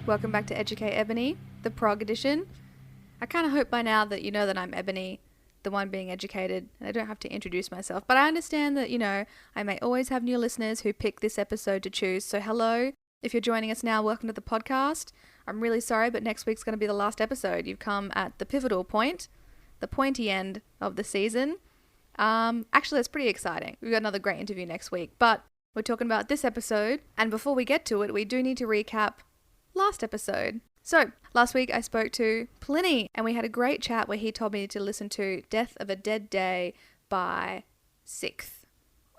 Welcome back to Educate Ebony, the Prog Edition. I kind of hope by now that you know that I'm Ebony, the one being educated, and I don't have to introduce myself. But I understand that, I may always have new listeners who pick this episode to choose. So hello, if you're joining us now, welcome to the podcast. I'm really sorry, but next week's going to be the last episode. You've come at the pivotal point, the pointy end of the season. Actually, that's pretty exciting. We've got another great interview next week, but we're talking about this episode. And before we get to it, we do need to recap last episode. So, last week I spoke to Pliny and we had a great chat where he told me to listen to Death of a Dead Day by Sixth.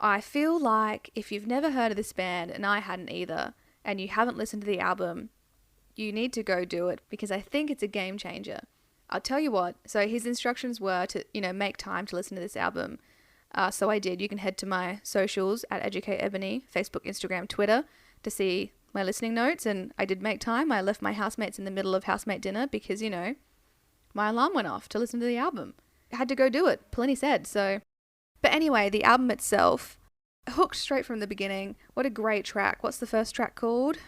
I feel like if you've never heard of this band, and I hadn't either, and you haven't listened to the album, you need to go do it because I think it's a game changer. I'll tell you what, so his instructions were to, make time to listen to this album. So I did. You can head to my socials at Educate Ebony, Facebook, Instagram, Twitter, to see my listening notes, and I did make time. I left my housemates in the middle of housemate dinner because, my alarm went off to listen to the album. I had to go do it, Pliny said, so. But anyway, the album itself, hooked straight from the beginning. What a great track. What's the first track called?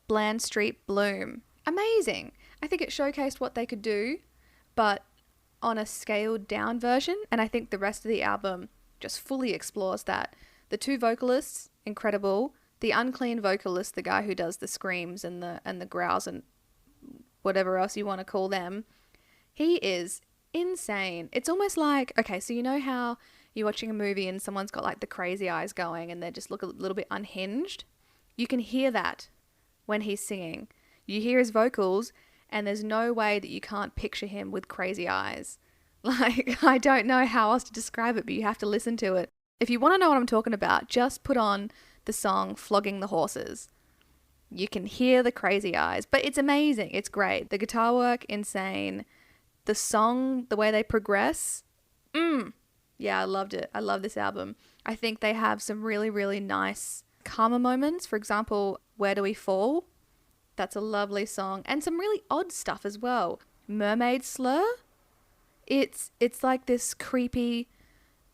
Bland Street Bloom. Amazing. I think it showcased what they could do, but on a scaled down version, and I think the rest of the album just fully explores that. The two vocalists, incredible. The unclean vocalist, the guy who does the screams and the growls and whatever else you want to call them, he is insane. It's almost like, okay, so you know how you're watching a movie and someone's got like the crazy eyes going and they just look a little bit unhinged? You can hear that when he's singing. You hear his vocals and there's no way that you can't picture him with crazy eyes. Like, I don't know how else to describe it, but you have to listen to it. If you want to know what I'm talking about, just put on the song Flogging the Horses. You can hear the crazy eyes, but it's amazing. It's great. The guitar work, insane. The song, the way they progress, yeah, I loved it. I love this album. I think they have some really, really nice calmer moments. For example, Where Do We Fall? That's a lovely song. And some really odd stuff as well. Mermaid Slur? It's like this creepy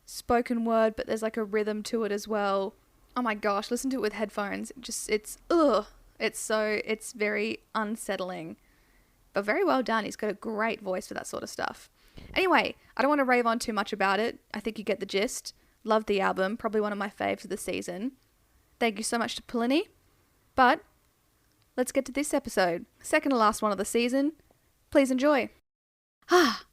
spoken word, but there's like a rhythm to it as well. Oh my gosh, listen to it with headphones. It's very unsettling, but very well done. He's got a great voice for that sort of stuff. Anyway, I don't want to rave on too much about it. I think you get the gist. Love the album. Probably one of my faves of the season. Thank you so much to Pliny. But let's get to this episode. Second to last one of the season. Please enjoy.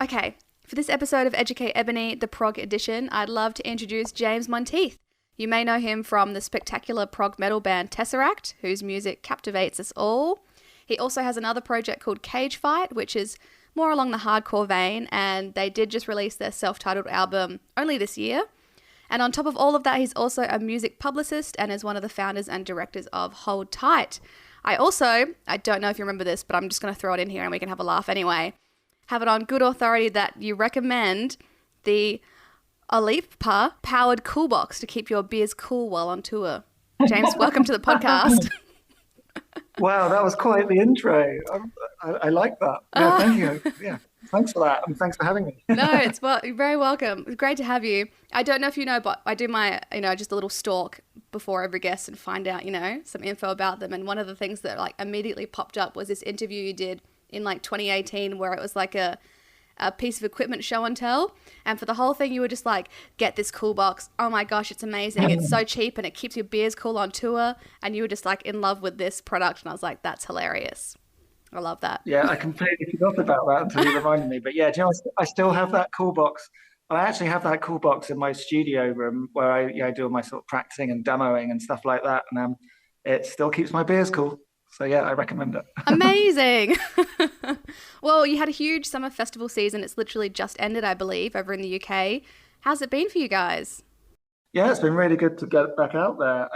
Okay. For this episode of Educate Ebony, the Prog Edition, I'd love to introduce James Monteith. You may know him from the spectacular prog metal band TesseracT, whose music captivates us all. He also has another project called Cage Fight, which is more along the hardcore vein, and they did just release their self-titled album only this year. And on top of all of that, he's also a music publicist and is one of the founders and directors of Hold Tight. I don't know if you remember this, but I'm just going to throw it in here and we can have a laugh anyway. Have it on good authority that you recommend the Olipa powered cool box to keep your beers cool while on tour. James, welcome to the podcast. Wow, that was quite the intro. I like that. Yeah, thank you. Yeah, thanks for that, and thanks for having me. No, you're very welcome. It's great to have you. I don't know if you know, but I do my, just a little stalk before every guest and find out, some info about them. And one of the things that like immediately popped up was this interview you did in like 2018 where it was like a piece of equipment show and tell, and for the whole thing you were just like, get this cool box, oh my gosh, it's amazing, it's so cheap and it keeps your beers cool on tour, and you were just like in love with this product, and I was like, that's hilarious. I love that. Yeah, I completely forgot about that until you reminded me, but yeah, do you know, I still have that cool box. I actually have that cool box in my studio room where I do all my sort of practicing and demoing and stuff like that, and it still keeps my beers cool. So yeah, I recommend it. Amazing. Well, you had a huge summer festival season. It's literally just ended, I believe, over in the UK. How's it been for you guys? Yeah, it's been really good to get back out there.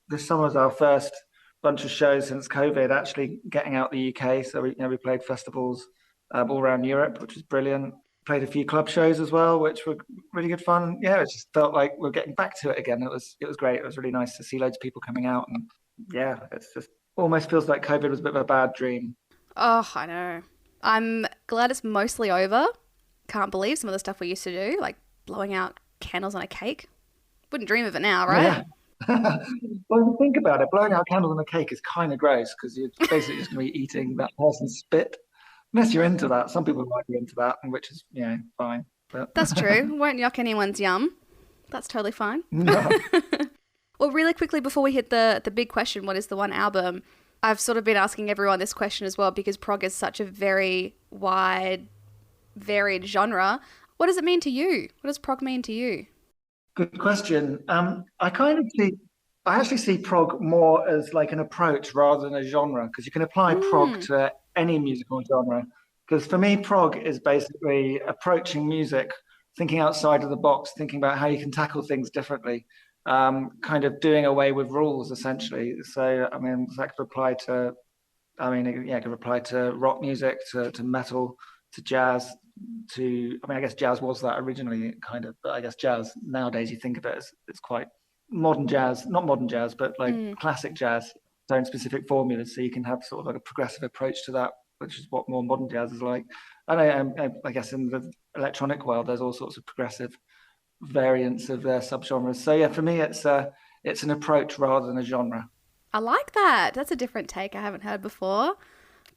This summer was our first bunch of shows since COVID, actually getting out the UK. So we played festivals all around Europe, which was brilliant. Played a few club shows as well, which were really good fun. Yeah, it just felt like we're getting back to it again. It was great. It was really nice to see loads of people coming out, and yeah, it's just almost feels like COVID was a bit of a bad dream. Oh, I know. I'm glad it's mostly over. Can't believe some of the stuff we used to do, like blowing out candles on a cake. Wouldn't dream of it now, right? Well, if you think about it, blowing out candles on a cake is kind of gross because you're basically just going to be eating that person's spit. Unless you're into that. Some people might be into that, which is, fine. But That's true. Won't yuck anyone's yum. That's totally fine. no. Well, really quickly before we hit the big question, what is the one album? I've sort of been asking everyone this question as well because prog is such a very wide, varied genre. What does it mean to you? What does prog mean to you? Good question. I actually see prog more as like an approach rather than a genre because you can apply prog Mm, to any musical genre. Because for me, prog is basically approaching music, thinking outside of the box, thinking about how you can tackle things differently, kind of doing away with rules essentially. So, I mean, that could apply to, it could apply to rock music, to metal, to jazz, I mean, I guess jazz was that originally, kind of, but I guess jazz nowadays you think of it as it's quite modern jazz, not modern jazz, but like mm. classic jazz, its own specific formulas. So you can have sort of like a progressive approach to that, which is what more modern jazz is like. And I guess in the electronic world, there's all sorts of progressive variants of their subgenres. So yeah, for me, it's an approach rather than a genre. I like that. That's a different take I haven't heard before.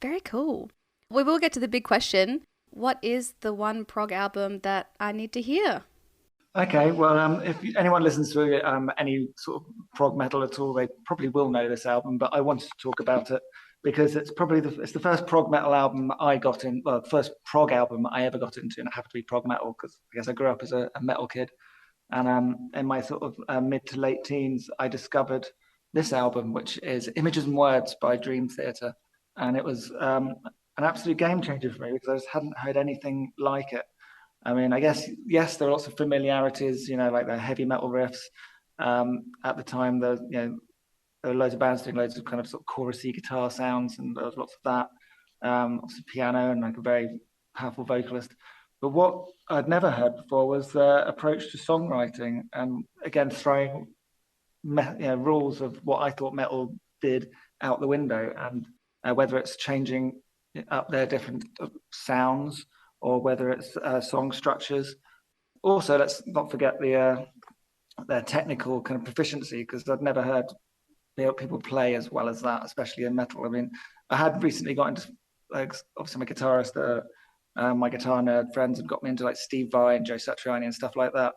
Very cool. We will get to the big question. What is the one prog album that I need to hear? Okay, well, if anyone listens to any sort of prog metal at all, they probably will know this album. But I wanted to talk about it because it's the first prog metal album I got in. Well, the first prog album I ever got into, and it happened to be prog metal because I guess I grew up as a metal kid. And in my sort of mid to late teens, I discovered this album, which is Images and Words by Dream Theater, and it was an absolute game changer for me because I just hadn't heard anything like it. I mean, I guess yes, there are lots of familiarities, like the heavy metal riffs. At the time, there were loads of bands doing loads of kind of sort of chorusy guitar sounds, and there was lots of that. Obviously, piano and like a very powerful vocalist. But what I'd never heard before was the approach to songwriting, and again throwing rules of what I thought metal did out the window, and whether it's changing up their different sounds or whether it's song structures. Also, let's not forget their technical kind of proficiency because I'd never heard people play as well as that, especially in metal. I mean, I had recently got into like obviously my guitarist, my guitar nerd friends had got me into like Steve Vai and Joe Satriani and stuff like that.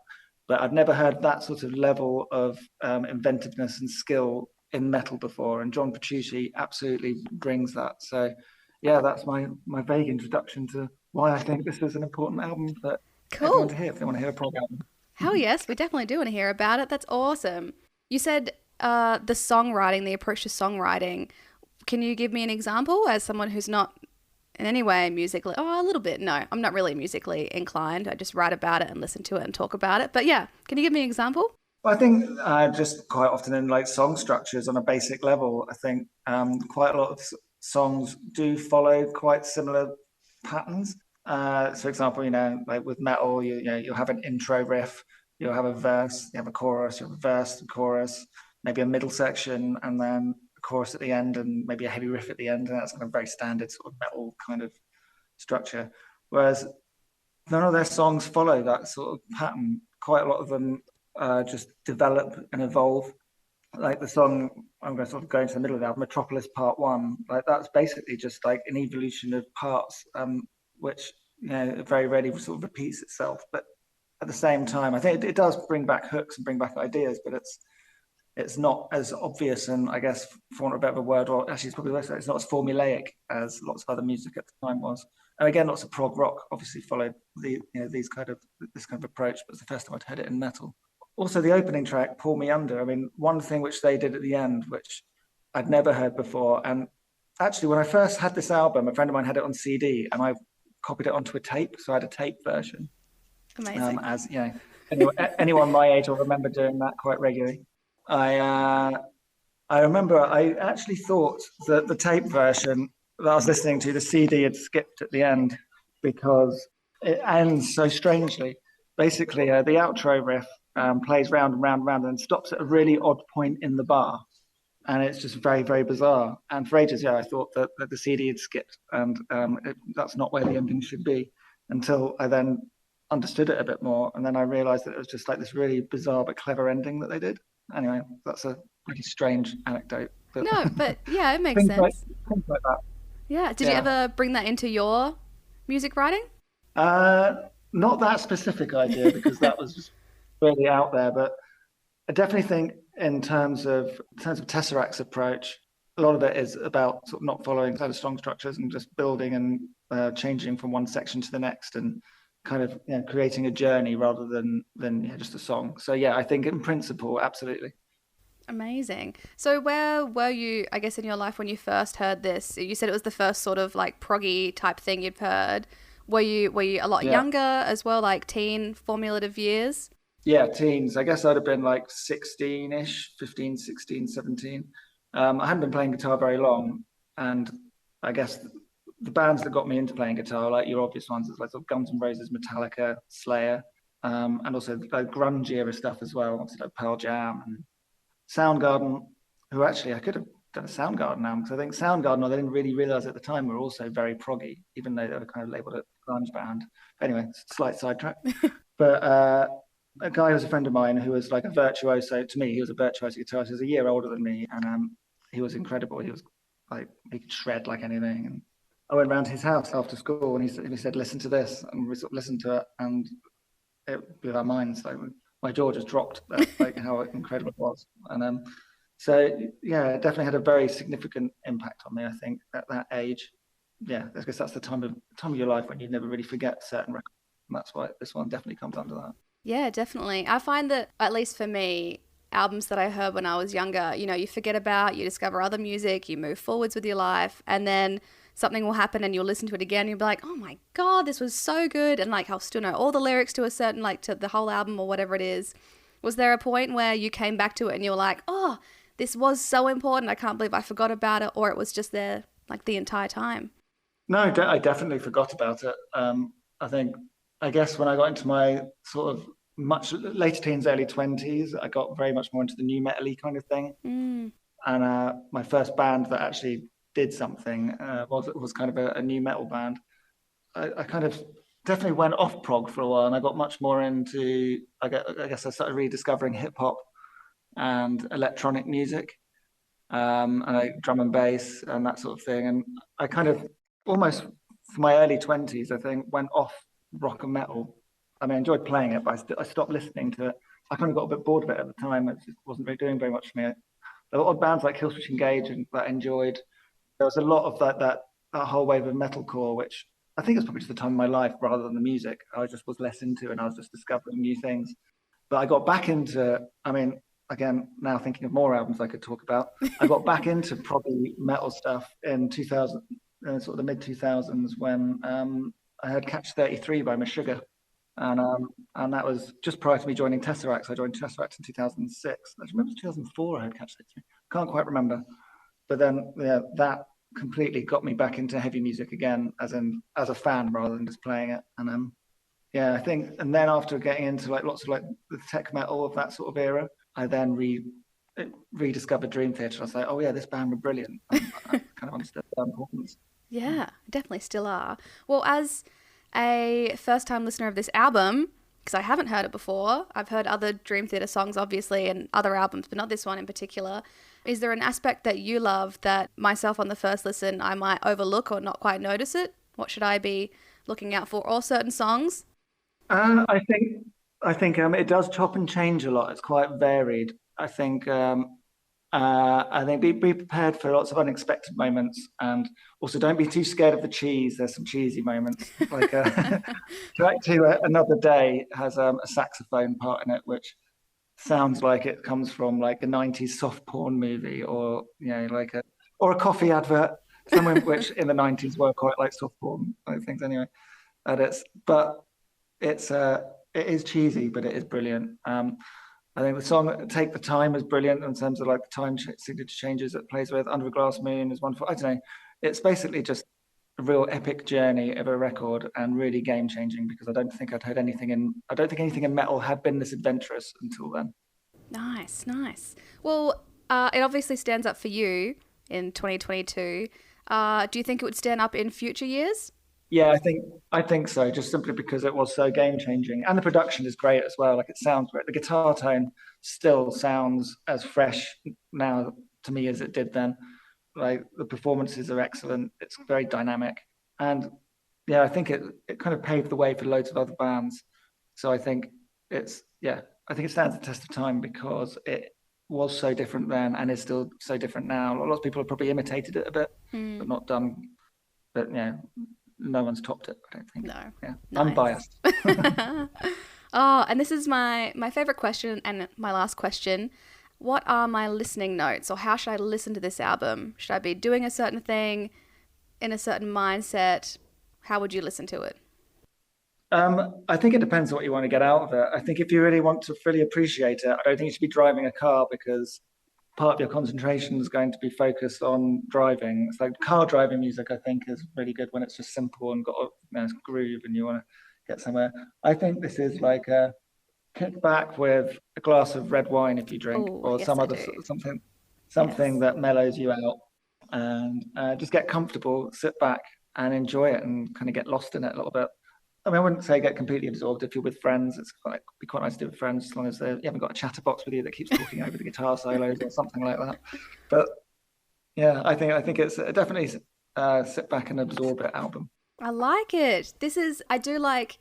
But I'd never heard that sort of level of inventiveness and skill in metal before, and John Petrucci absolutely brings that. So, yeah, that's my vague introduction to why I think this is an important album for everyone Cool. to hear if they want to hear a prog album. Hell yes, we definitely do want to hear about it. That's awesome. You said the songwriting, the approach to songwriting. Can you give me an example as someone who's not in any way musically? Oh, a little bit. No, I'm not really musically inclined. I just write about it and listen to it and talk about it. But yeah, can you give me an example? Well, I think just quite often in like song structures on a basic level, I think quite a lot of songs do follow quite similar patterns. So, for example, like with metal, you'll have an intro riff, you'll have a verse, you have a chorus, you have a verse, and chorus, maybe a middle section, and then a chorus at the end, and maybe a heavy riff at the end, and that's kind of very standard sort of metal kind of structure. Whereas none of their songs follow that sort of pattern. Quite a lot of them just develop and evolve. Like the song, I'm going to sort of go into the middle of the album, Metropolis Part One. Like that's basically just like an evolution of parts, which very rarely sort of repeats itself. But at the same time, I think it does bring back hooks and bring back ideas, but it's not as obvious and I guess for want of a better word, or actually it's probably the it's not as formulaic as lots of other music at the time was. And again, lots of prog rock obviously followed this kind of approach, but it's the first time I'd heard it in metal. Also, the opening track, "Pull Me Under." I mean, one thing which they did at the end, which I'd never heard before, and actually, when I first had this album, a friend of mine had it on CD, and I copied it onto a tape, so I had a tape version. Amazing. As anyone my age will remember doing that quite regularly. I I remember I actually thought that the tape version that I was listening to, the CD had skipped at the end because it ends so strangely. Basically, the outro riff plays round and round and round and stops at a really odd point in the bar. And it's just very, very bizarre. And for ages, I thought that the CD had skipped and that's not where the ending should be until I then understood it a bit more. And then I realized that it was just like this really bizarre but clever ending that they did. Anyway, that's a pretty strange anecdote. But No, but yeah, it makes things like sense. things like that. Yeah. Did you Yeah. ever bring that into your music writing? Uh, Not that specific idea because that was just really out there, but I definitely think in terms of TesseracT's approach, a lot of it is about sort of not following kind of strong structures and just building and changing from one section to the next and kind of creating a journey rather than just a song. So yeah, I think in principle, absolutely. Amazing. So where were you, I guess, in your life when you first heard this? You said it was the first sort of like proggy type thing you'd heard. Were you a lot Yeah. younger as well, like teen formative years? Yeah, teens. I guess I'd have been like 16-ish, 15, 16, 17. I hadn't been playing guitar very long. And I guess the bands that got me into playing guitar, like your obvious ones, is like sort of Guns N' Roses, Metallica, Slayer, and also like grunge era stuff as well, obviously like Pearl Jam and Soundgarden, who actually I could have done a Soundgarden album because I think Soundgarden, or they didn't really realize at the time, were also very proggy, even though they were kind of labeled a grunge band. Anyway, slight sidetrack. But a guy who was a friend of mine who was like a virtuoso to me. He was a virtuoso guitarist. He was a year older than me, and he was incredible. He was like he could shred like anything. And I went round to his house after school, and he said, "Listen to this," and we sort of listened to it, and it blew our minds. Like my jaw just dropped. That like how incredible it was. And so yeah, it definitely had a very significant impact on me. I think at that age. Yeah, I guess that's the time of your life when you never really forget certain records. And that's why this one definitely comes under that. Yeah, definitely. I find that, at least for me, albums that I heard when I was younger, you forget about, you discover other music, you move forwards with your life, and then something will happen and you'll listen to it again and you'll be like, oh my God, this was so good. And like, I'll still know all the lyrics to a certain, like to the whole album or whatever it is. Was there a point where you came back to it and you were like, oh, this was so important. I can't believe I forgot about it. Or it was just there like the entire time? No, I definitely forgot about it. I think, I guess when I got into my sort of much later teens, early 20s, I got very much more into the new metal-y kind of thing. Mm. And my first band that actually did something was kind of a new metal band. I kind of definitely went off prog for a while, and I got much more into. I guess I started rediscovering hip hop and electronic music, and like drum and bass and that sort of thing. And I kind of almost for my early 20s, I think, went off rock and metal. I mean, I enjoyed playing it, but I stopped listening to it. I kind of got a bit bored of it at the time. It just wasn't really doing very much for me. There were odd bands like Killswitch Engage and that I enjoyed. There was a lot of that whole wave of metalcore, which I think it's probably just the time of my life rather than the music. I just was less into, and I was just discovering new things. But I got back into. I mean, again, now thinking of more albums I could talk about. I got back into probably metal stuff in 2000, sort of the mid 2000s when I heard Catch 33 by Meshuggah. And that was just prior to me joining TesseracT. So I joined TesseracT in 2006. I remember it was 2004 I heard Catch 33. Can't quite remember. But then yeah, that completely got me back into heavy music again, as a fan rather than just playing it. And yeah, I think, and then after getting into like lots of like the tech metal of that sort of era, I then rediscovered Dream Theater. I was like, oh yeah, this band were brilliant. And I kind of understood their importance. Yeah, definitely still are. Well, as a first time listener of this album, because I haven't heard it before, I've heard other Dream Theater songs, obviously, and other albums, but not this one in particular. Is there an aspect that you love that myself on the first listen I might overlook or not quite notice it? What should I be looking out for? Or certain songs? Uh, I think I think it does chop and change a lot. It's quite varied. I think be prepared for lots of unexpected moments, and also don't be too scared of the cheese. There's some cheesy moments. Like track two, Another Day has a saxophone part in it, which sounds like it comes from like a '90s soft porn movie, or or a coffee advert. Somewhere which in the '90s were quite like soft porn like things anyway. And it is cheesy, but it is brilliant. I think the song "Take the Time" is brilliant in terms of like the signature changes it plays with. "Under a Glass Moon" is wonderful. I don't know. It's basically just a real epic journey of a record and really game changing because I don't think anything in metal had been this adventurous until then. Nice, nice. Well, it obviously stands up for you in 2022. Do you think it would stand up in future years? Yeah, I think so. Just simply because it was so game changing, and the production is great as well. Like it sounds great. The guitar tone still sounds as fresh now to me as it did then. Like the performances are excellent. It's very dynamic, and yeah, I think it kind of paved the way for loads of other bands. So I think I think it stands the test of time because it was so different then and is still so different now. Lots of people have probably imitated it a bit, but not done. But yeah, no one's topped it. I don't think. No. Yeah, Nice. unbiased. Oh, and this is my favorite question and my last question. What are my listening notes, or how should I listen to this album? Should I be doing a certain thing in a certain mindset? How would you listen to it? I think it depends what you want to get out of it. I think if you really want to fully appreciate it, I don't think you should be driving a car because part of your concentration is going to be focused on driving. It's like car driving music, I think, is really good when it's just simple and got a groove and you want to get somewhere. I think this is like a kick back with a glass of red wine if you drink, Oh, or yes, some I other do. something Yes. that mellows you out, and just get comfortable, sit back, and enjoy it, and kind of get lost in it a little bit. I mean, I wouldn't say get completely absorbed. If you're with friends, it's be quite nice to do with friends, as long as you haven't got a chatterbox with you that keeps talking over the guitar solos or something like that. But yeah, I think it's definitely sit back and absorb it album. I like it. I do like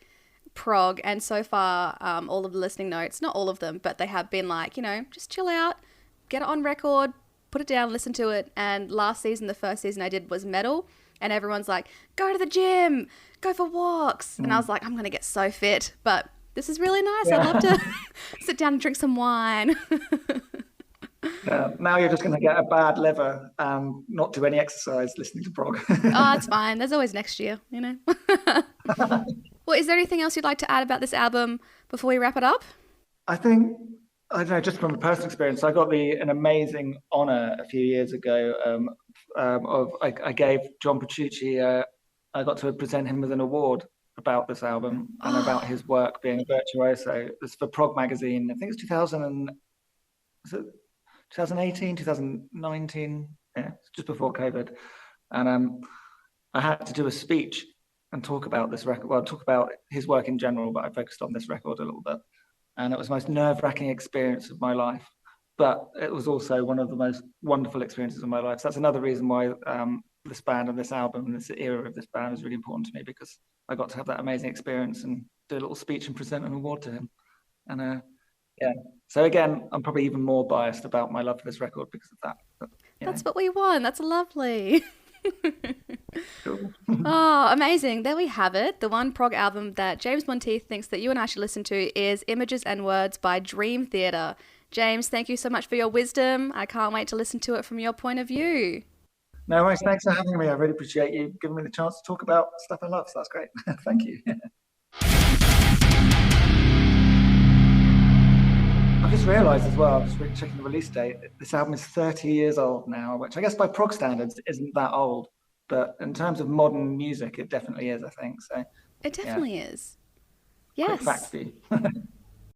prog, and so far, all of the listening notes, not all of them, but they have been like, just chill out, get it on record, put it down, listen to it. And last season, the first season I did was metal, and everyone's like, go to the gym, go for walks. And I was Mm. like, I'm going to get so fit. But this is really nice. I'd love Yeah. to sit down and drink some wine. Now you're just going to get a bad liver and not do any exercise listening to prog. Oh, it's fine. There's always next year. Well, is there anything else you'd like to add about this album before we wrap it up? I think I don't know, just from a personal experience, I got an amazing honor a few years ago of I gave John Petrucci. I got to present him with an award about this album and about Oh, his work being a virtuoso. It's for Prog magazine. I think it's 2000 and was it 2018, 2019. Yeah, it's just before COVID, and I had to do a speech and talk about this record. Well, talk about his work in general, but I focused on this record a little bit. And it was the most nerve-wracking experience of my life. But it was also one of the most wonderful experiences of my life. So that's another reason why this band and this album and this era of this band is really important to me because I got to have that amazing experience and do a little speech and present an award to him. And yeah, so again, I'm probably even more biased about my love for this record because of that. But, that's what we want. That's lovely. cool. Oh, amazing. There we have it. The one prog album that James Monteith thinks that you and I should listen to is Images and Words by Dream Theater. James, thank you so much for your wisdom. I can't wait to listen to it from your point of view. No worries. Thanks for having me. I really appreciate you giving me the chance to talk about stuff I love. So that's great. Thank you. I've just realised as well, I was checking the release date, this album is 30 years old now, which I guess by prog standards isn't that old. But in terms of modern music, it definitely is, I think. So It yeah, definitely is. quick fact Yes. for you.